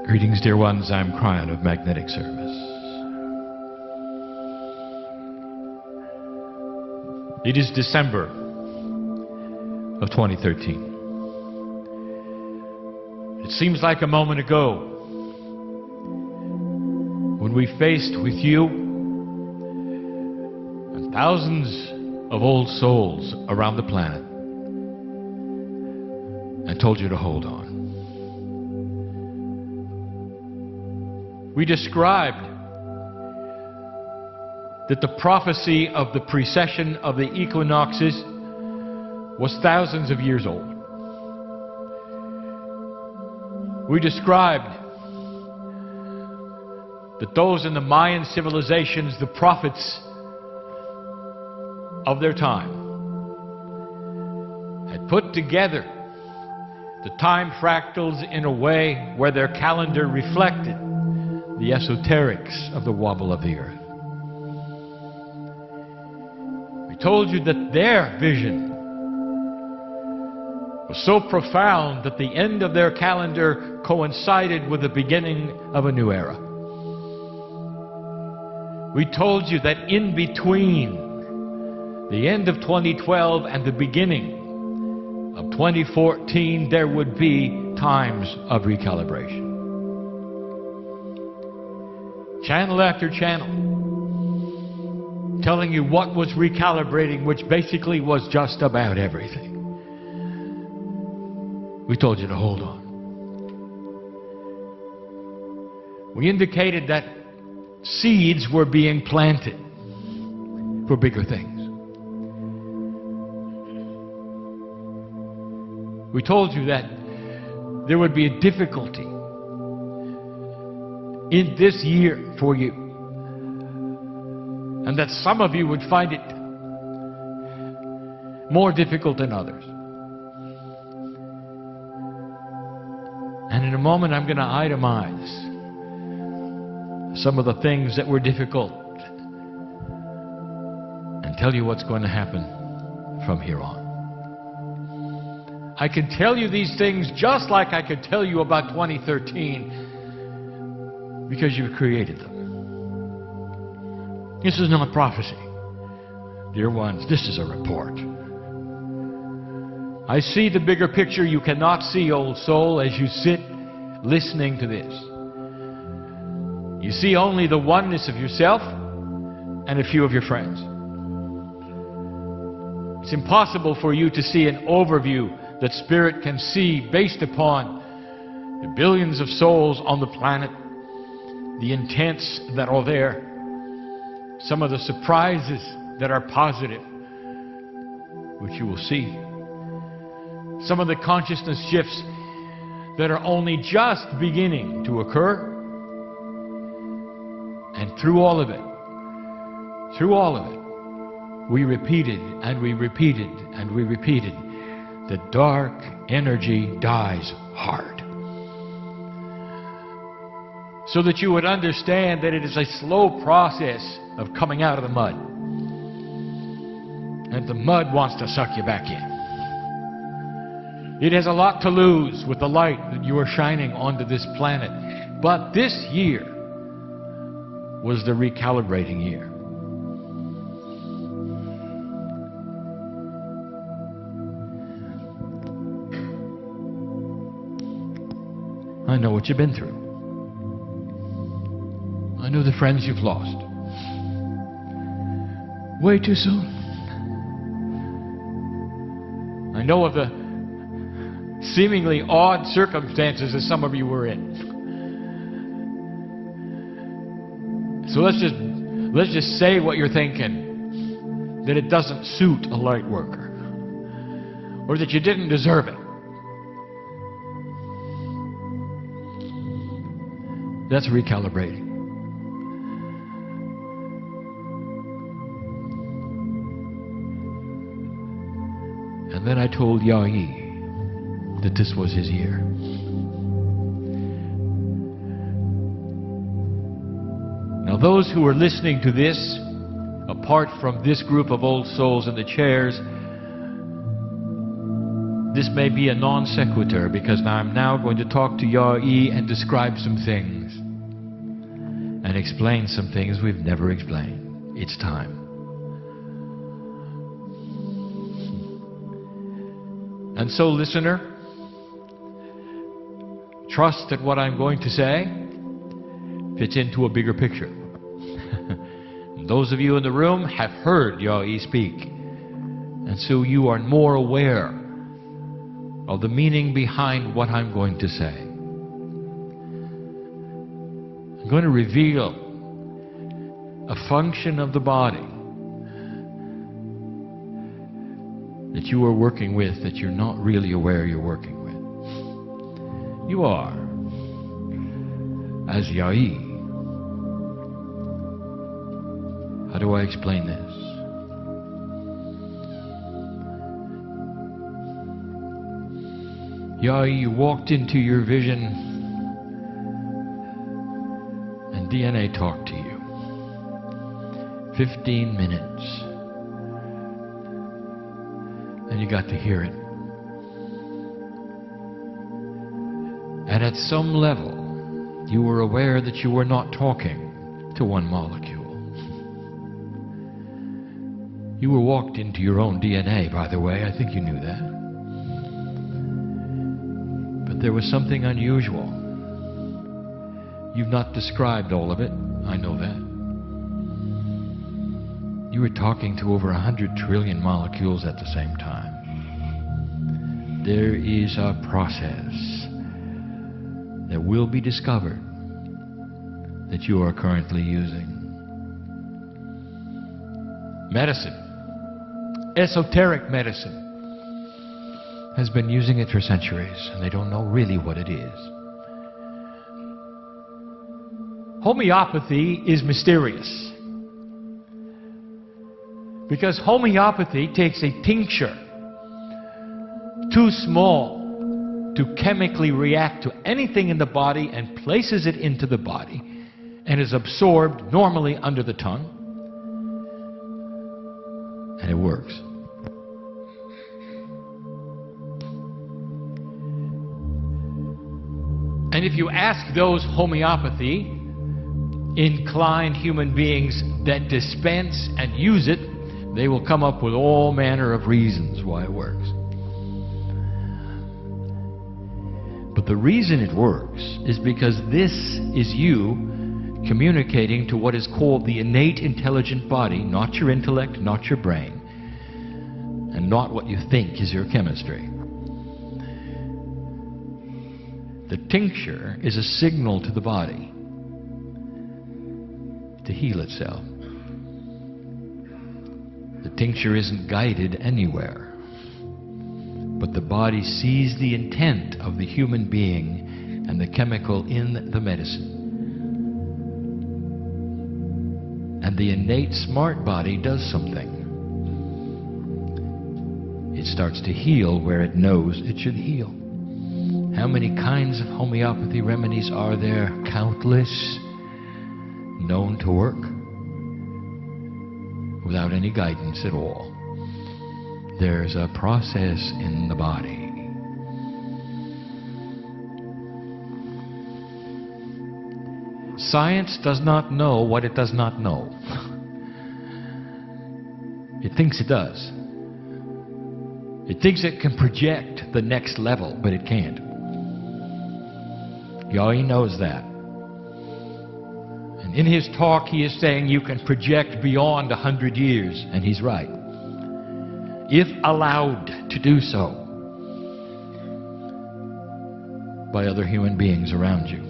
Greetings, dear ones. I'm Kryon of Magnetic Service. It is December of 2013. It seems like a moment ago when we faced with you and thousands of old souls around the planet and told you to hold on. We described that the prophecy of the precession of the equinoxes was thousands of years old. We described that those in the Mayan civilizations, the prophets of their time, had put together the time fractals in a way where their calendar reflected the esoterics of the wobble of the earth. We told you that their vision was so profound that the end of their calendar coincided with the beginning of a new era. We told you that in between the end of 2012 and the beginning of 2014 there would be times of recalibration. Channel after channel, telling you what was recalibrating, which basically was just about everything. We told you to hold on. We indicated that seeds were being planted for bigger things. We told you that there would be a difficulty in this year for you, and that some of you would find it more difficult than others. And in a moment I'm going to itemize some of the things that were difficult and tell you what's going to happen from here on. I can tell you these things just like I could tell you about 2013 because you've created them. This is not prophecy. Dear ones, this is a report. I see the bigger picture you cannot see, old soul, as you sit listening to this. You see only the oneness of yourself and a few of your friends. It's impossible for you to see an overview that Spirit can see based upon the billions of souls on the planet, the intents that are there, some of the surprises that are positive, which you will see, some of the consciousness shifts that are only just beginning to occur, and through all of it, we repeated and we repeated and we repeated that dark energy dies hard. So that you would understand that it is a slow process of coming out of the mud. And the mud wants to suck you back in. It has a lot to lose with the light that you are shining onto this planet. But this year was the recalibrating year. I know what you've been through. I know the friends you've lost. Way too soon. I know of the seemingly odd circumstances that some of you were in. So let's just say what you're thinking, that it doesn't suit a light worker, or that you didn't deserve it. That's recalibrating. And then I told Yai that this was his year. Now those who are listening to this, apart from this group of old souls in the chairs, This may be a non sequitur because I'm now going to talk to Yai and describe some things and explain some things we've never explained. It's time. And so, listener, trust that what I'm going to say fits into a bigger picture. Those of you in the room have heard Yai speak, and so you are more aware of the meaning behind what I'm going to say. I'm going to reveal a function of the body that you are working with that you're not really aware you're working with. You are, as Yai. How do I explain this? Yai, you walked into your vision and DNA talked to you. 15 minutes. And you got to hear it. And at some level, you were aware that you were not talking to one molecule. You were walked into your own DNA, by the way. I think you knew that. But there was something unusual. You've not described all of it. I know that. You were talking to over 100 trillion molecules at the same time. There is a process that will be discovered that you are currently using. Medicine, esoteric medicine, has been using it for centuries, and they don't know really what it is. Homeopathy is mysterious, because homeopathy takes a tincture too small to chemically react to anything in the body and places it into the body and is absorbed normally under the tongue, and it works. And if you ask those homeopathy inclined human beings that dispense and use it, they will come up with all manner of reasons why it works. But the reason it works is because this is you communicating to what is called the innate intelligent body, not your intellect, not your brain, and not what you think is your chemistry. The tincture is a signal to the body to heal itself. The tincture isn't guided anywhere, but the body sees the intent of the human being and the chemical in the medicine. And the innate smart body does something. It starts to heal where it knows it should heal. How many kinds of homeopathy remedies are there? Countless, known to work without any guidance at all. There's a process in the body. Science does not know what it does not know. It thinks it does. It thinks it can project the next level, but it can't. Yai knows that. And in his talk, he is saying you can project beyond 100 years, and he's right. If allowed to do so by other human beings around you.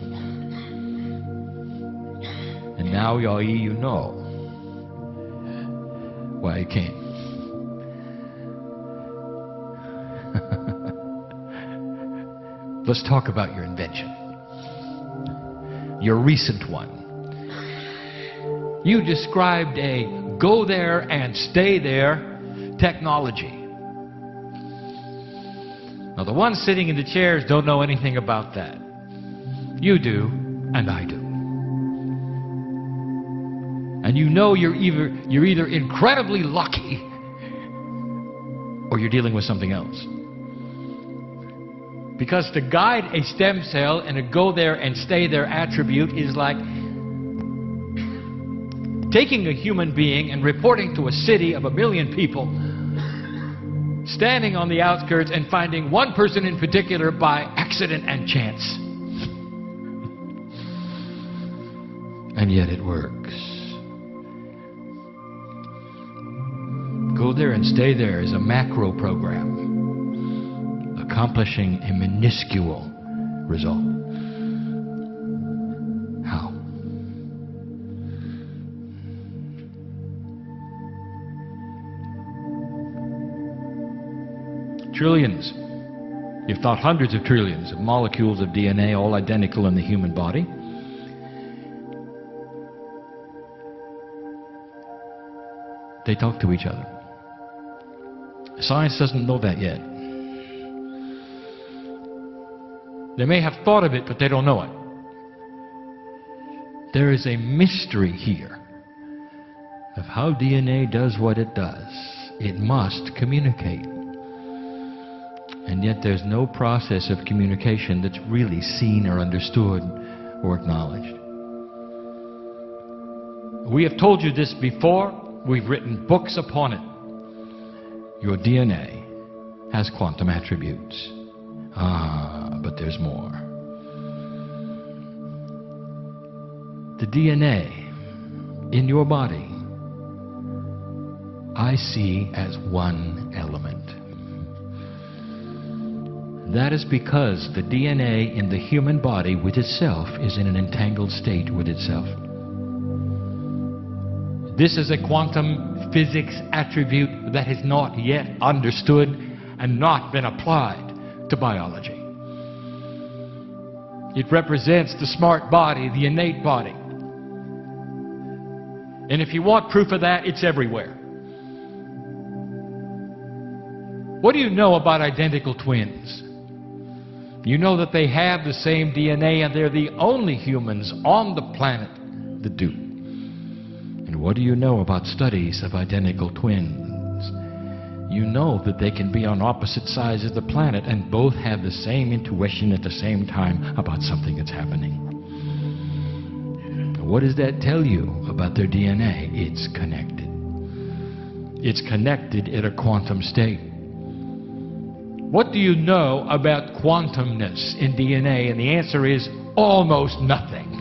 And now, Yai, you know why it can't. Let's talk about your invention. Your recent one. You described a go there and stay there technology. Now, the ones sitting in the chairs don't know anything about that. You do, and I do. And you know you're either incredibly lucky or you're dealing with something else. Because to guide a stem cell and to go there and stay there attribute is like taking a human being and reporting to a city of 1 million people, standing on the outskirts and finding one person in particular by accident and chance. And yet it works. Go there and stay there is a macro program, accomplishing a minuscule result. How? Trillions, if not hundreds of trillions of molecules of DNA, all identical in the human body. They talk to each other. Science doesn't know that yet. They may have thought of it, but they don't know it. There is a mystery here of how DNA does what it does. It must communicate. And yet there's no process of communication that's really seen or understood or acknowledged. We have told you this before. We've written books upon it. Your DNA has quantum attributes. But there's more. The DNA in your body I see as one element. That is because the DNA in the human body with itself is in an entangled state with itself. This is a quantum physics attribute that has not yet understood and not been applied to biology. It represents the smart body, the innate body. And if you want proof of that, it's everywhere. What do you know about identical twins? You know that they have the same DNA and they're the only humans on the planet that do. And what do you know about studies of identical twins? You know that they can be on opposite sides of the planet and both have the same intuition at the same time about something that's happening. What does that tell you about their DNA? It's connected. It's connected at a quantum state. What do you know about quantumness in DNA? And the answer is almost nothing.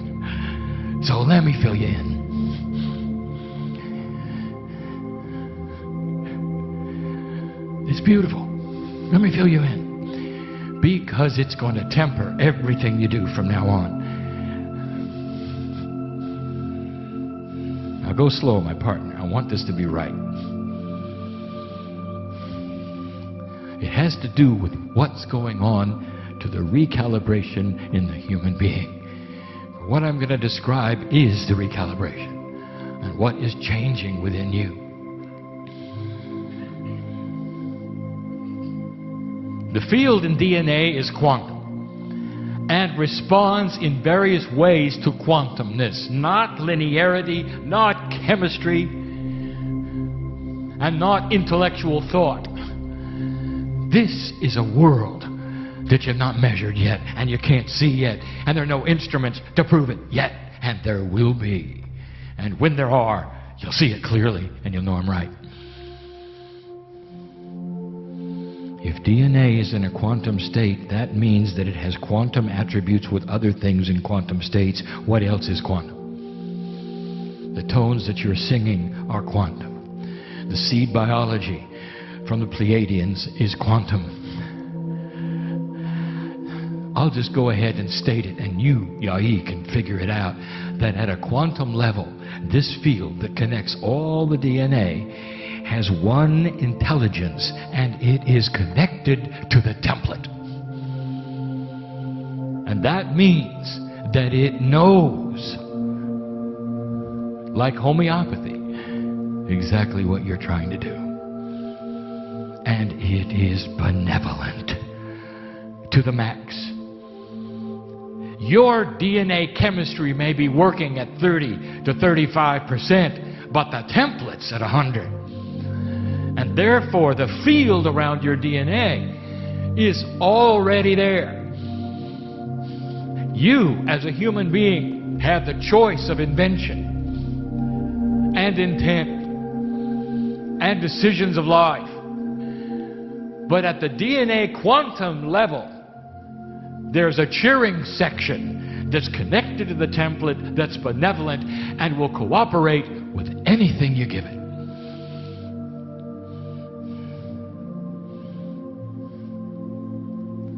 So let me fill you in. It's beautiful. Let me fill you in. Because it's going to temper everything you do from now on. Now go slow, my partner. I want this to be right. It has to do with what's going on to the recalibration in the human being. What I'm going to describe is the recalibration and what is changing within you. The field in DNA is quantum and responds in various ways to quantumness, not linearity, not chemistry, and not intellectual thought. This is a world that you've not measured yet, and you can't see yet, and there are no instruments to prove it yet, and there will be. And when there are, you'll see it clearly, and you'll know I'm right. If DNA is in a quantum state, that means that it has quantum attributes with other things in quantum states. What else is quantum? The tones that you're singing are quantum. The seed biology from the Pleiadians is quantum. I'll just go ahead and state it, and you, Yai, can figure it out, that at a quantum level, this field that connects all the DNA has one intelligence, and it is connected to the template. And that means that it knows, like homeopathy, exactly what you're trying to do. And it is benevolent to the max. Your DNA chemistry may be working at 30 to 35%, but the template's at 100. And therefore, the field around your DNA is already there. You, as a human being, have the choice of invention and intent and decisions of life. But at the DNA quantum level, there's a cheering section that's connected to the template, that's benevolent, and will cooperate with anything you give it.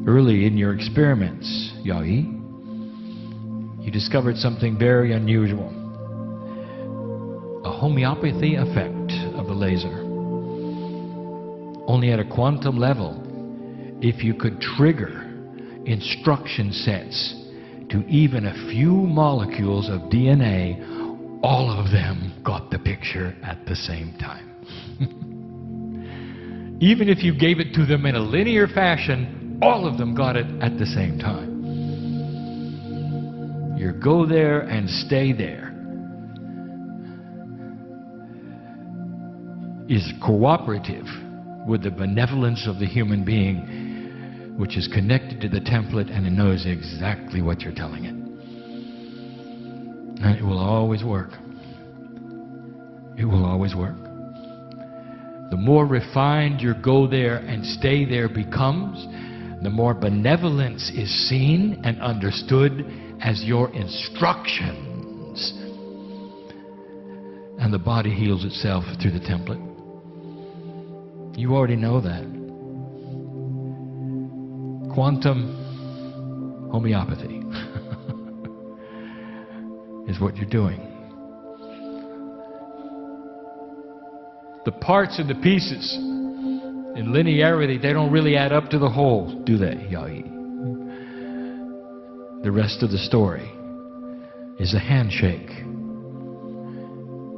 Early in your experiments, Yai, you discovered something very unusual. A homeopathy effect of the laser. Only at a quantum level, if you could trigger instruction sets to even a few molecules of DNA, all of them got the picture at the same time. Even if you gave it to them in a linear fashion, all of them got it at the same time. You go there and stay there is cooperative with the benevolence of the human being, which is connected to the template, and it knows exactly what you're telling it. And it will always work. It will always work. The more refined your go there and stay there becomes, the more benevolence is seen and understood as your instructions. And the body heals itself through the template. You already know that. Quantum homeopathy is what you're doing. The parts and the pieces in linearity, they don't really add up to the whole, do they, Yai? The rest of the story is a handshake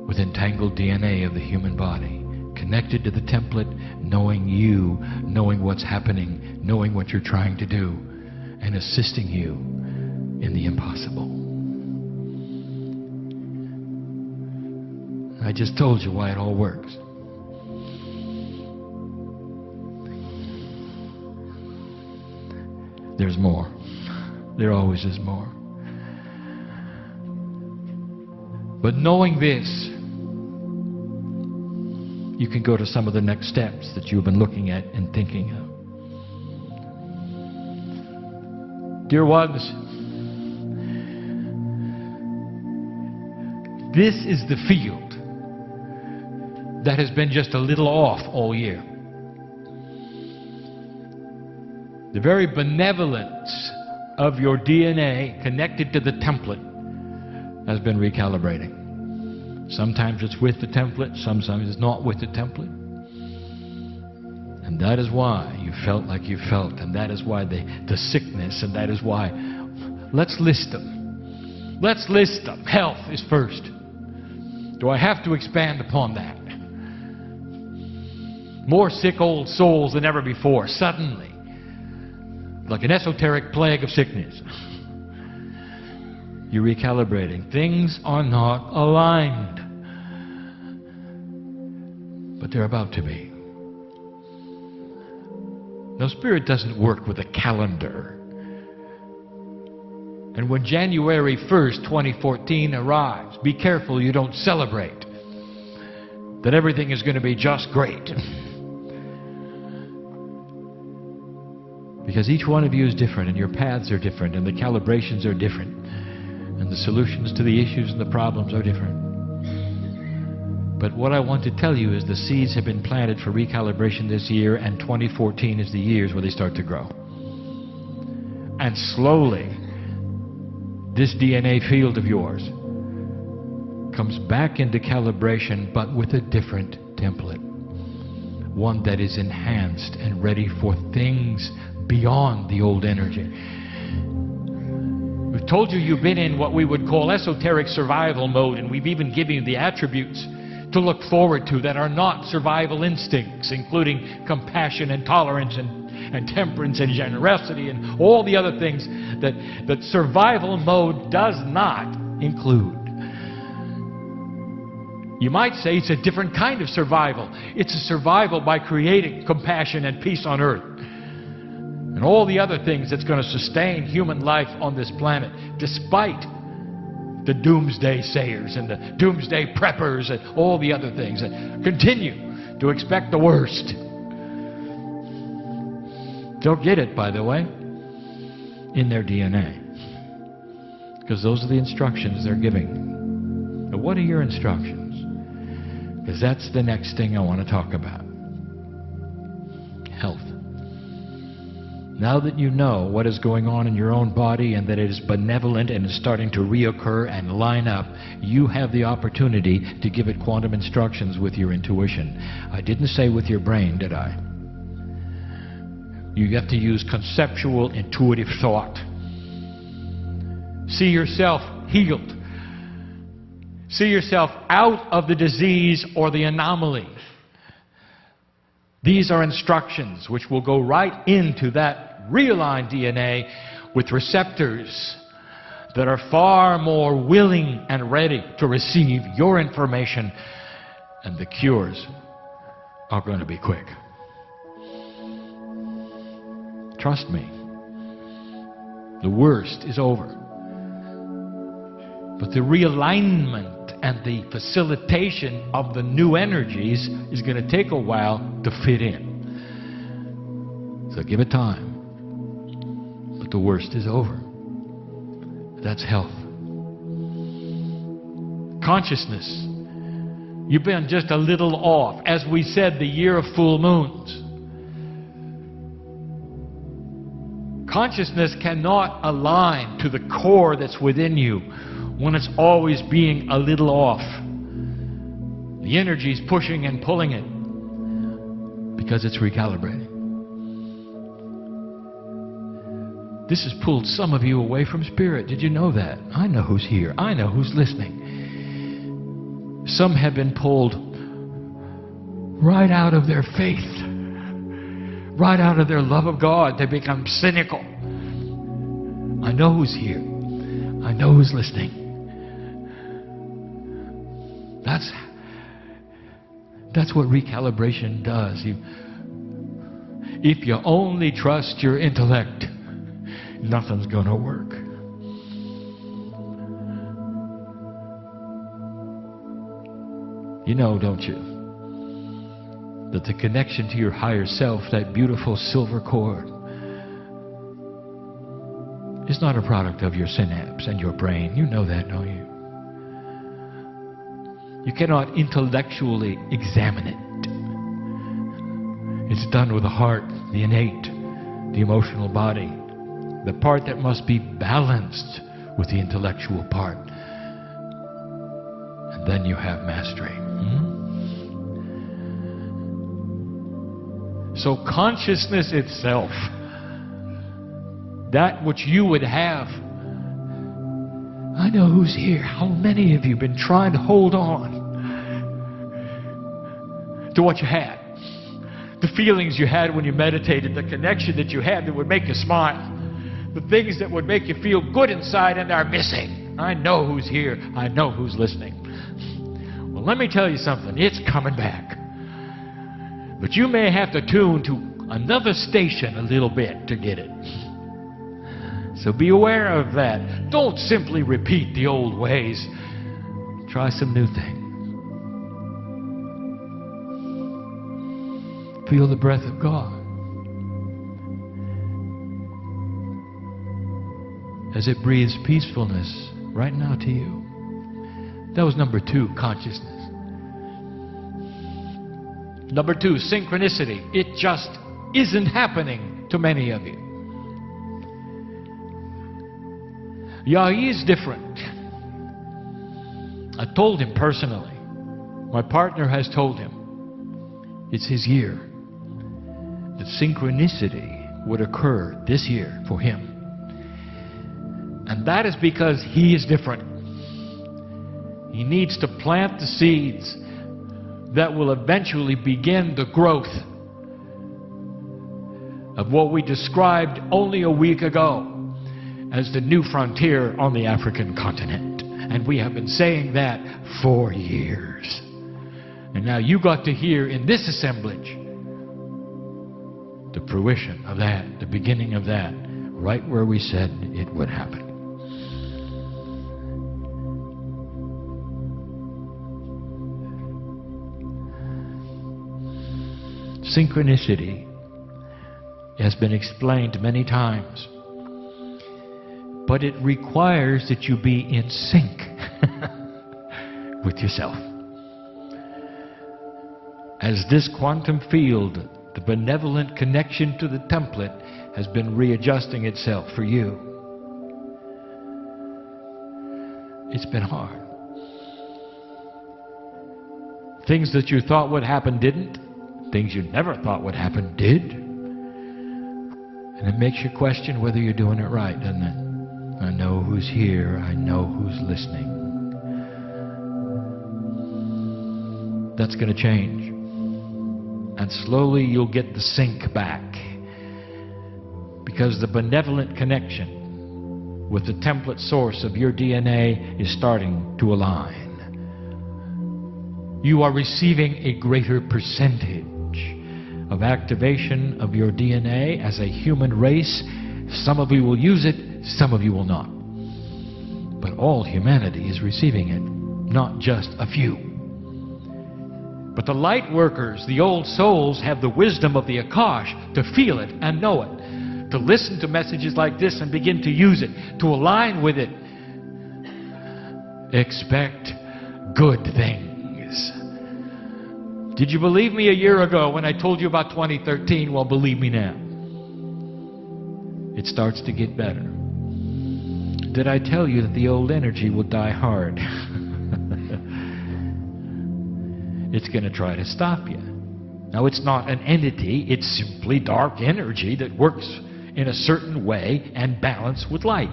with entangled DNA of the human body, connected to the template, knowing you, knowing what's happening, knowing what you're trying to do, and assisting you in the impossible. I just told you why it all works. There's more. There always is more. But knowing this, you can go to some of the next steps that you've been looking at and thinking of. Dear ones, this is the field that has been just a little off all year. The very benevolence of your DNA connected to the template has been recalibrating. Sometimes it's with the template, sometimes it's not with the template. And that is why you felt like you felt, and that is why the sickness, and that is why. Let's list them. Let's list them. Health is first. Do I have to expand upon that? More sick old souls than ever before, suddenly. Like an esoteric plague of sickness. You're recalibrating. Things are not aligned. But they're about to be. Now, Spirit doesn't work with a calendar. And when January 1st, 2014 arrives, be careful you don't celebrate that everything is going to be just great. Because each one of you is different, and your paths are different, and the calibrations are different, and the solutions to the issues and the problems are different. But what I want to tell you is the seeds have been planted for recalibration this year, and 2014 is the years where they start to grow. And slowly, this DNA field of yours comes back into calibration, but with a different template. One that is enhanced and ready for things beyond the old energy. We've told you you've been in what we would call esoteric survival mode, and we've even given you the attributes to look forward to that are not survival instincts, including compassion and tolerance and temperance and generosity and all the other things that survival mode does not include. You might say it's a different kind of survival. It's a survival by creating compassion and peace on earth. and all the other things that's going to sustain human life on this planet, despite the doomsday sayers and the doomsday preppers and all the other things that continue to expect the worst. Don't get it, by the way, in their DNA. Because those are the instructions they're giving. But what are your instructions? Because that's the next thing I want to talk about. Health. Now that you know what is going on in your own body and that it is benevolent and is starting to reoccur and line up, you have the opportunity to give it quantum instructions with your intuition. I didn't say with your brain, did I? You have to use conceptual, intuitive thought. See yourself healed. See yourself out of the disease or the anomaly. These are instructions which will go right into that realigned DNA with receptors that are far more willing and ready to receive your information, and the cures are going to be quick. Trust me. The worst is over. But the realignment and the facilitation of the new energies is going to take a while to fit in. So give it time. But the worst is over. That's health. Consciousness. You've been just a little off. As we said, the year of full moons. Consciousness cannot align to the core that's within you when it's always being a little off. The energy's pushing and pulling it because it's recalibrating. This has pulled some of you away from spirit. Did you know that? I know who's here. I know who's listening. Some have been pulled right out of their faith, right out of their love of God. They become cynical. I know who's here. I know who's listening. That's what recalibration does. If you only trust your intellect, nothing's going to work. You know, don't you, that the connection to your higher self, that beautiful silver cord, is not a product of your synapse and your brain. You know that, don't you? You cannot intellectually examine it. It's done with the heart, the innate, the emotional body, the part that must be balanced with the intellectual part. And then you have mastery. So consciousness itself, that which you would have. I know who's here. How many of you have been trying to hold on to what you had? The feelings you had when you meditated, the connection that you had that would make you smile, the things that would make you feel good inside and are missing. I know who's here. I know who's listening. Well, let me tell you something. It's coming back. But you may have to tune to another station a little bit to get it. So be aware of that. Don't simply repeat the old ways. Try some new things. Feel the breath of God as it breathes peacefulness right now to you. That was number 2, consciousness. Number 2, synchronicity. It just isn't happening to many of you. Yahi's different. I told him personally. My partner has told him. It's his year. That synchronicity would occur this year for him. And that is because he is different. He needs to plant the seeds that will eventually begin the growth of what we described only a week ago as the new frontier on the African continent. And we have been saying that for years. And now you got to hear in this assemblage the fruition of that, the beginning of that, right where we said it would happen. Synchronicity has been explained many times, but it requires that you be in sync with yourself. As this quantum field, the benevolent connection to the template, has been readjusting itself for you, it's been hard. Things that you thought would happen didn't. Things you never thought would happen did. And it makes you question whether you're doing it right, doesn't it? I know who's here. I know who's listening. That's going to change. And slowly you'll get the sync back. Because the benevolent connection with the template source of your DNA is starting to align. You are receiving a greater percentage of activation of your DNA as a human race. Some of you will use it, some of you will not. But all humanity is receiving it, not just a few. But the light workers, the old souls, have the wisdom of the Akash to feel it and know it, to listen to messages like this and begin to use it, to align with it. Expect good things. Did you believe me a year ago when I told you about 2013? Well, believe me now. It starts to get better. Did I tell you that the old energy will die hard? It's going to try to stop you. Now, it's not an entity. It's simply dark energy that works in a certain way and balance with light.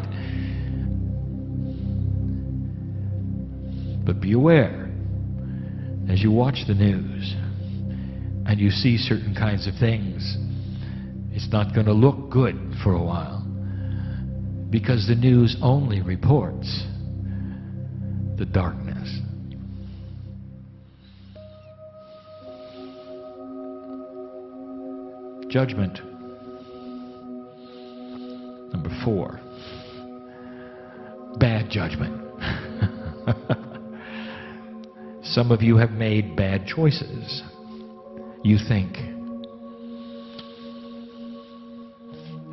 But be aware. As you watch the news and you see certain kinds of things, it's not going to look good for a while, because the news only reports the darkness. Judgment. Number 4. Bad judgment. Some of you have made bad choices, you think.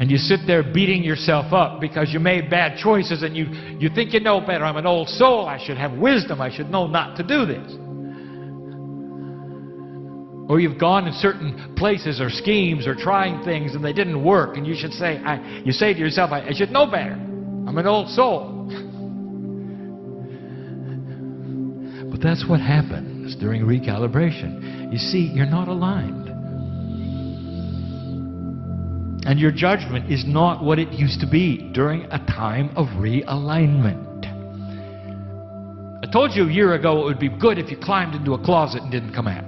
And you sit there beating yourself up because you made bad choices, and you think you know better. I'm an old soul. I should have wisdom. I should know not to do this. Or you've gone in certain places or schemes or trying things and they didn't work, and you should say, you say to yourself, I should know better. I'm an old soul. But that's what happens during recalibration. You see, you're not aligned. And your judgment is not what it used to be during a time of realignment. I told you a year ago it would be good if you climbed into a closet and didn't come out.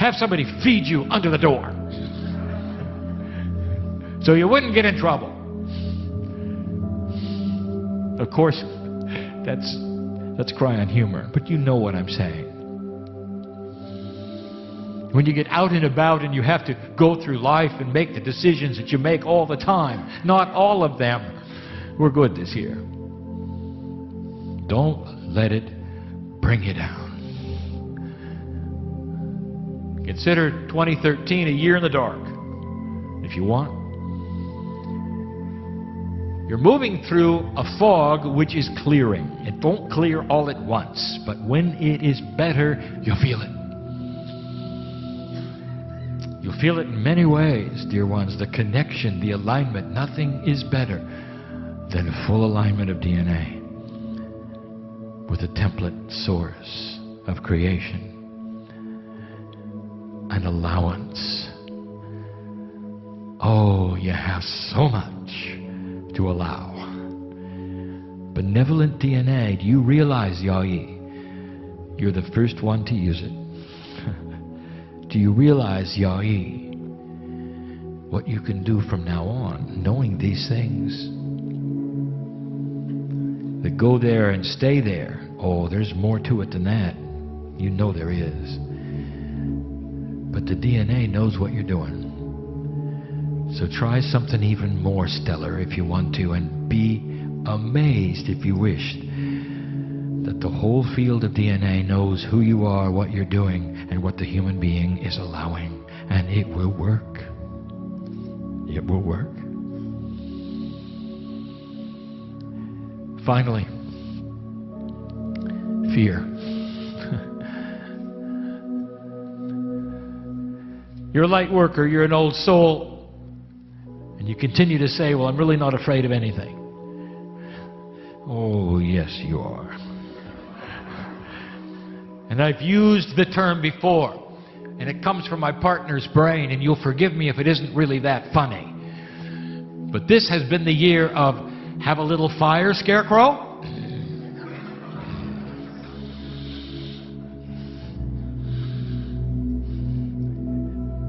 Have somebody feed you under the door, so you wouldn't get in trouble. Of course, that's Kryon humor, but you know what I'm saying. When you get out and about and you have to go through life and make the decisions that you make all the time, not all of them were good this year. Don't let it bring you down. Consider 2013 a year in the dark, if you want. You're moving through a fog which is clearing. It won't clear all at once, but when it is better, you'll feel it. You'll feel it in many ways, dear ones. The connection, the alignment. Nothing is better than a full alignment of DNA with the template source of creation. An allowance. Oh, you have so much to allow. Benevolent DNA, do you realize, Yai, you're the first one to use it? Do you realize, Yai, what you can do from now on, knowing these things? That go there and stay there. Oh, there's more to it than that. You know there is. But the DNA knows what you're doing. So try something even more stellar if you want to, and be amazed if you wish that the whole field of DNA knows who you are, what you're doing, and what the human being is allowing. And it will work. It will work. Finally, fear. You're a light worker, you're an old soul, and you continue to say, well, I'm really not afraid of anything. Oh, yes, you are. And I've used the term before, and it comes from my partner's brain, and you'll forgive me if it isn't really that funny. But this has been the year of have a little fire, Scarecrow.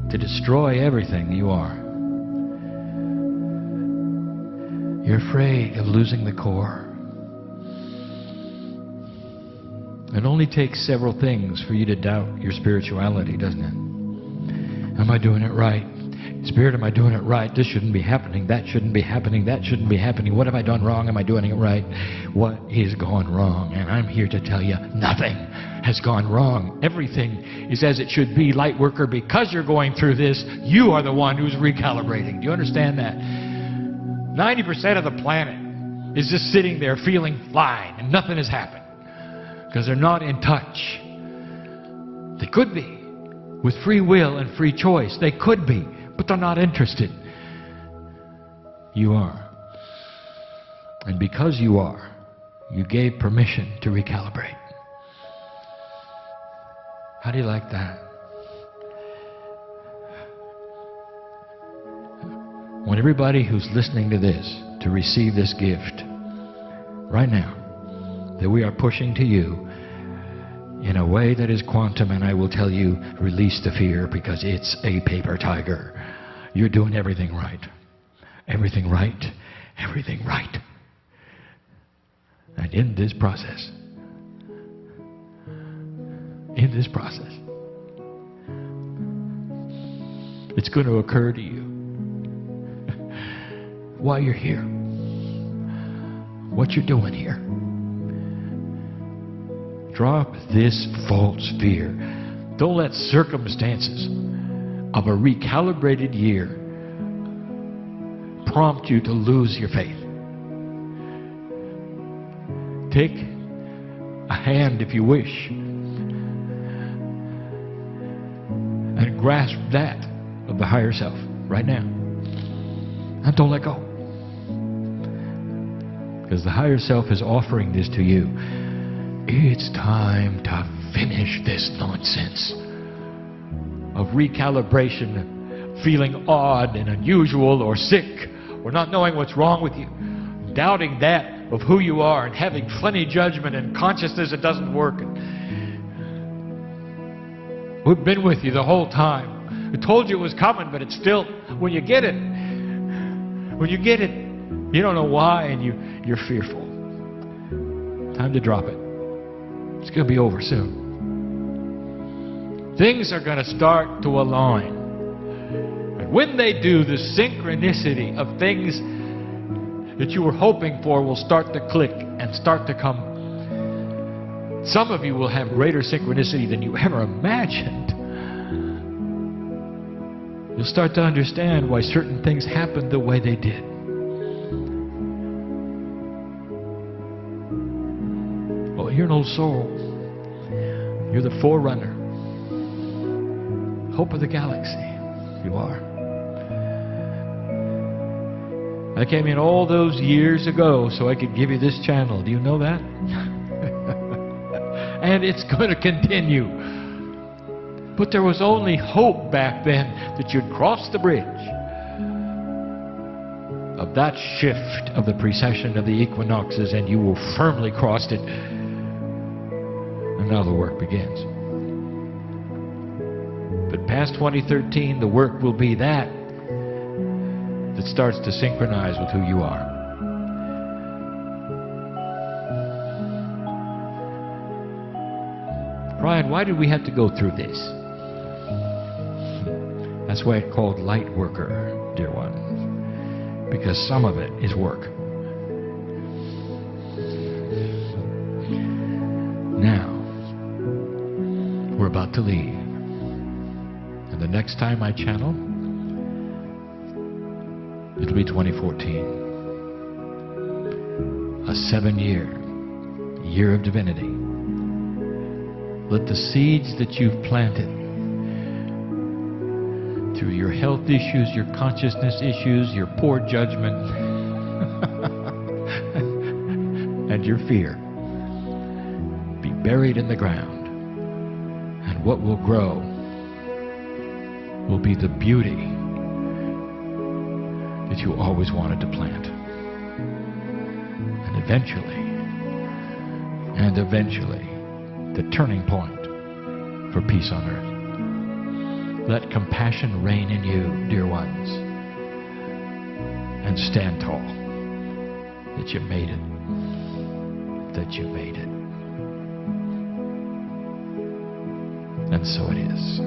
To destroy everything you are. You're afraid of losing the core. It only takes several things for you to doubt your spirituality, doesn't it? Am I doing it right? Spirit, am I doing it right? This shouldn't be happening. That shouldn't be happening. That shouldn't be happening. What have I done wrong? Am I doing it right? What is gone wrong? And I'm here to tell you, nothing has gone wrong. Everything is as it should be. Light worker, because you're going through this, you are the one who's recalibrating. Do you understand that? 90% of the planet is just sitting there feeling fine, and nothing has happened. Because they're not in touch. They could be. With free will and free choice, they could be. But they're not interested. You are. And because you are, you gave permission to recalibrate. How do you like that? I want everybody who's listening to this to receive this gift right now that we are pushing to you in a way that is quantum, and I will tell you, release the fear, because it's a paper tiger. You're doing everything right. Everything right. Everything right. And in this process, it's going to occur to you why you're here, what you're doing here. Drop this false fear. Don't let circumstances of a recalibrated year prompt you to lose your faith. Take a hand, if you wish, and grasp that of the higher self right now. And don't let go. Because the higher self is offering this to you. It's time to finish this nonsense of recalibration, feeling odd and unusual or sick or not knowing what's wrong with you, doubting that of who you are and having funny judgment and consciousness that doesn't work. We've been with you the whole time. We told you it was coming, but it's still, when you get it, you don't know why, and you're fearful. Time to drop it. It's going to be over soon. Things are going to start to align. And when they do, the synchronicity of things that you were hoping for will start to click and start to come. Some of you will have greater synchronicity than you ever imagined. You'll start to understand why certain things happened the way they did. Well, you're an old soul. You're the forerunner. Hope of the galaxy. You are. I came in all those years ago so I could give you this channel. Do you know that? And it's going to continue. But there was only hope back then that you'd cross the bridge of that shift of the precession of the equinoxes, and you will firmly crossed it. And now the work begins. But past 2013, the work will be that starts to synchronize with who you are. Kryon, why did we have to go through this? That's why it's called light worker, dear one. because some of it is work. Now, we're about to leave. And the next time I channel, it'll be 2014. A 7-year year of divinity. Let the seeds that you've planted through your health issues, your consciousness issues, your poor judgment, and your fear be buried in the ground. And what will grow will be the beauty that you always wanted to plant. And eventually, the turning point for peace on earth. Let compassion reign in you, dear ones, and stand tall that you made it, that you made it. And so it is.